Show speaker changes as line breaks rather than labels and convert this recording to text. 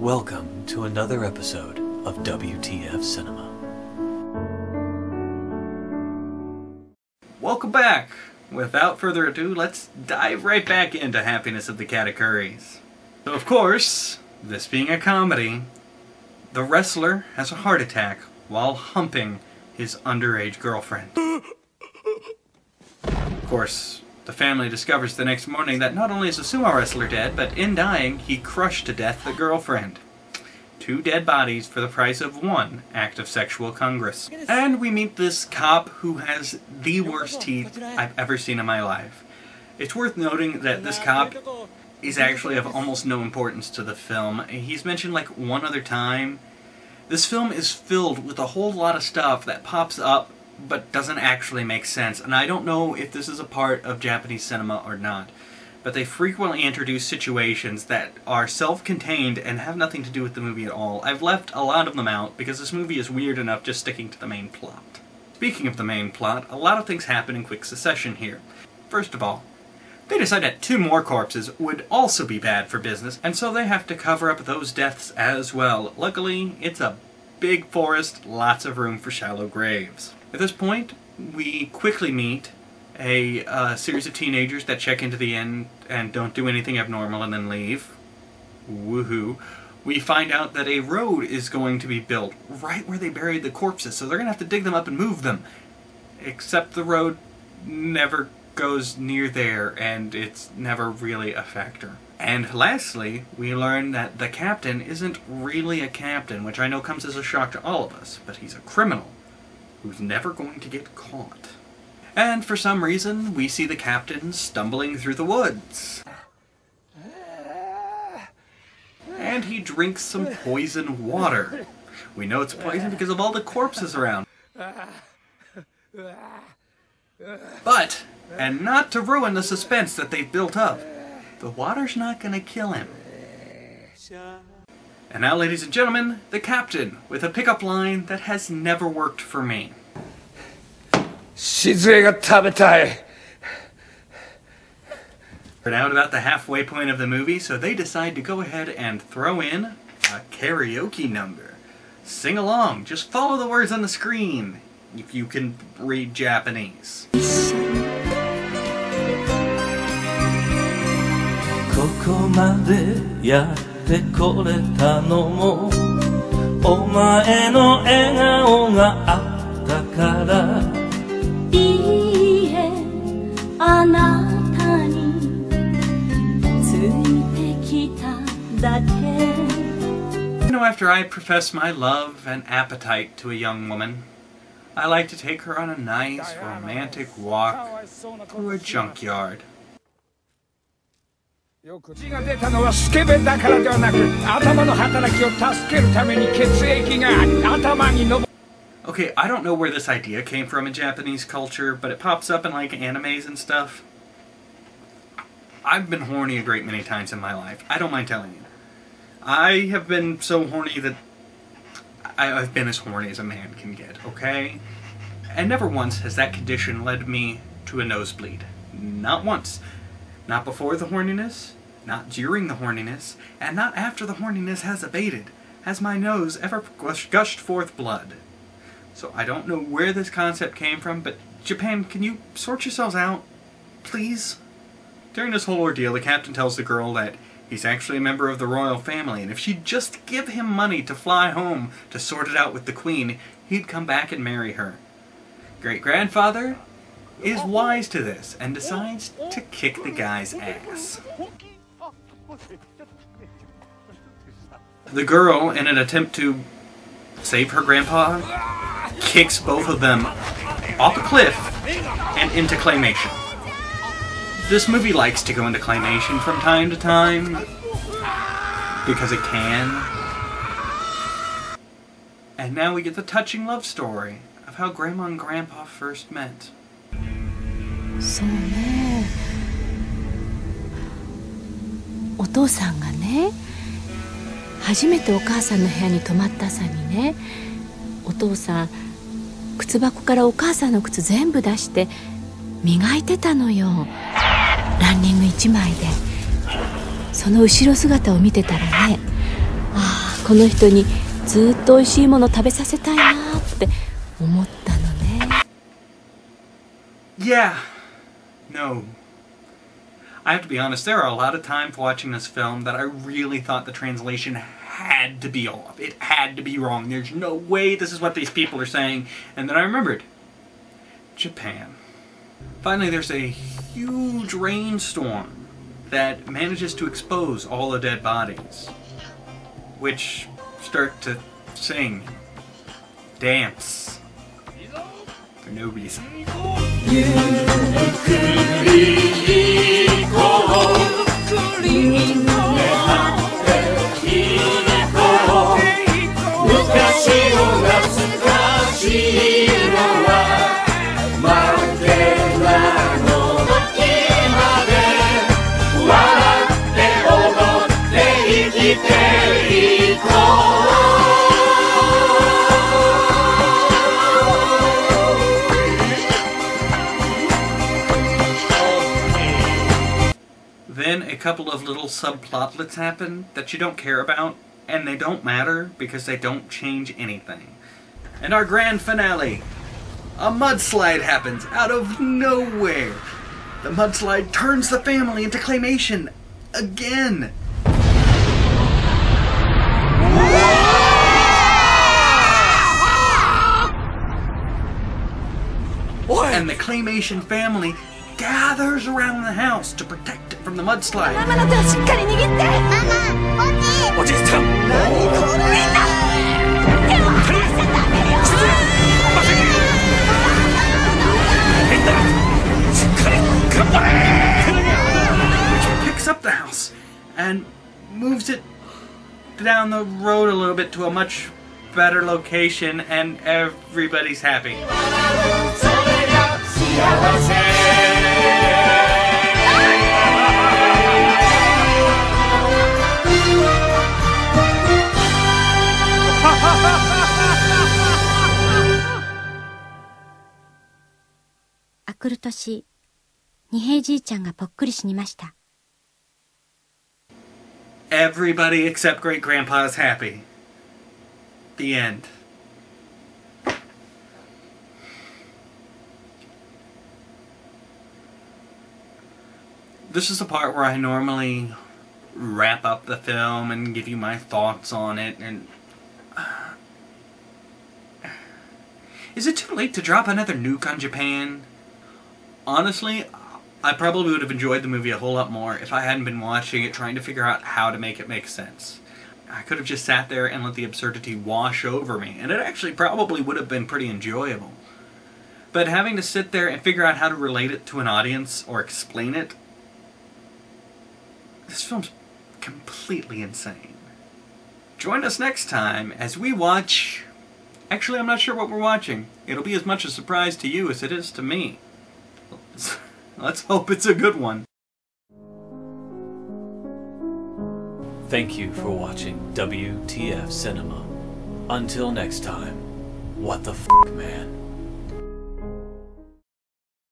Welcome to another episode of WTF Cinema.
Welcome back! Without further ado, let's dive right back into Happiness of the Katakuris. So of course, this being a comedy, the wrestler has a heart attack while humping his underage girlfriend. Of course, the family discovers the next morning that not only is the sumo wrestler dead, but in dying, he crushed to death the girlfriend. 2 dead bodies for the price of 1 act of sexual congress. And we meet this cop who has the worst teeth I've ever seen in my life. It's worth noting that this cop is actually of almost no importance to the film. He's mentioned like one other time. This film is filled with a whole lot of stuff that pops up but doesn't actually make sense, and I don't know if this is a part of Japanese cinema or not, but they frequently introduce situations that are self-contained and have nothing to do with the movie at all. I've left a lot of them out because this movie is weird enough just sticking to the main plot. Speaking of the main plot, a lot of things happen in quick succession here. First of all, they decide that 2 more corpses would also be bad for business, and so they have to cover up those deaths as well. Luckily, it's a big forest, lots of room for shallow graves. At this point, we quickly meet a series of teenagers that check into the inn and don't do anything abnormal and then leave. Woohoo. We find out that a road is going to be built right where they buried the corpses, so they're going to have to dig them up and move them. Except the road never goes near there, and it's never really a factor. And lastly, we learn that the captain isn't really a captain, which I know comes as a shock to all of us, but he's a criminal who's never going to get caught. And for some reason, we see the captain stumbling through the woods. And he drinks some poisoned water. We know it's poison because of all the corpses around. But, and not to ruin the suspense that they've built up, the water's not going to kill him. And now, ladies and gentlemen, the captain, with a pickup line that has never worked for me.
We're
now at about the halfway point of the movie, so they decide to go ahead and throw in a karaoke number. Sing along, just follow the words on the screen, if you can read Japanese.
ここまでやってこれたのもお前の笑顔があったからいいえあなたについてきただけ
You know, after I profess my love and appetite to a young woman, I like to take her on a nice romantic walk through a junkyard.
Okay,
I don't know where this idea came from in Japanese culture, but it pops up in like animes and stuff. I've been horny a great many times in my life. I don't mind telling you. I have been so horny that I've been as horny as a man can get, okay? And never once has that condition led me to a nosebleed. Not once. Not before the horniness, not during the horniness, and not after the horniness has abated, has my nose ever gushed forth blood. So I don't know where this concept came from, but Japan, can you sort yourselves out? Please? During this whole ordeal, the captain tells the girl that he's actually a member of the royal family, and if she'd just give him money to fly home to sort it out with the queen, he'd come back and marry her. Great-grandfather is wise to this and decides to kick the guy's ass. The girl, in an attempt to save her grandpa, kicks both of them off a cliff and into claymation. This movie likes to go into claymation from time to time because it can. And now we get the touching love story of how Grandma and Grandpa first met.
そうね、お父さんがね、初めてお母さんの部屋に泊まった朝にね、お父さん靴箱からお母さんの靴全部出して磨いてたのよ。ランニング1枚で。その後ろ姿を見てたらね、あこの人にずっと美味しいもの食べさせたいなって思ったのね。
Yeah. No. I have to be honest, there are a lot of times watching this film that I really thought the translation had to be off. It had to be wrong. There's no way this is what these people are saying. And then I remembered. Japan. Finally, there's a huge rainstorm that manages to expose all the dead bodies, which start to sing, dance, for no reason. Then a couple of little subplotlets happen that you don't care about, and they don't matter because they don't change anything. And our grand finale. A mudslide happens out of nowhere. The mudslide turns the family into claymation again. And the claymation family gathers around the house to protect it from the mudslide. Picks up the house and moves it down the road a little bit to a much better location, and everybody's happy. Everybody except Great Grandpa is happy. The end. This is the part where I normally wrap up the film and give you my thoughts on it, and is it too late to drop another nuke on Japan? Honestly, I probably would have enjoyed the movie a whole lot more if I hadn't been watching it trying to figure out how to make it make sense. I could have just sat there and let the absurdity wash over me, and it actually probably would have been pretty enjoyable. But having to sit there and figure out how to relate it to an audience or explain it, this film's completely insane. Join us next time as we watch... Actually, I'm not sure what we're watching. It'll be as much a surprise to you as it is to me. Let's hope it's a good one.
Thank you for watching WTF Cinema. Until next time, what the f***, man?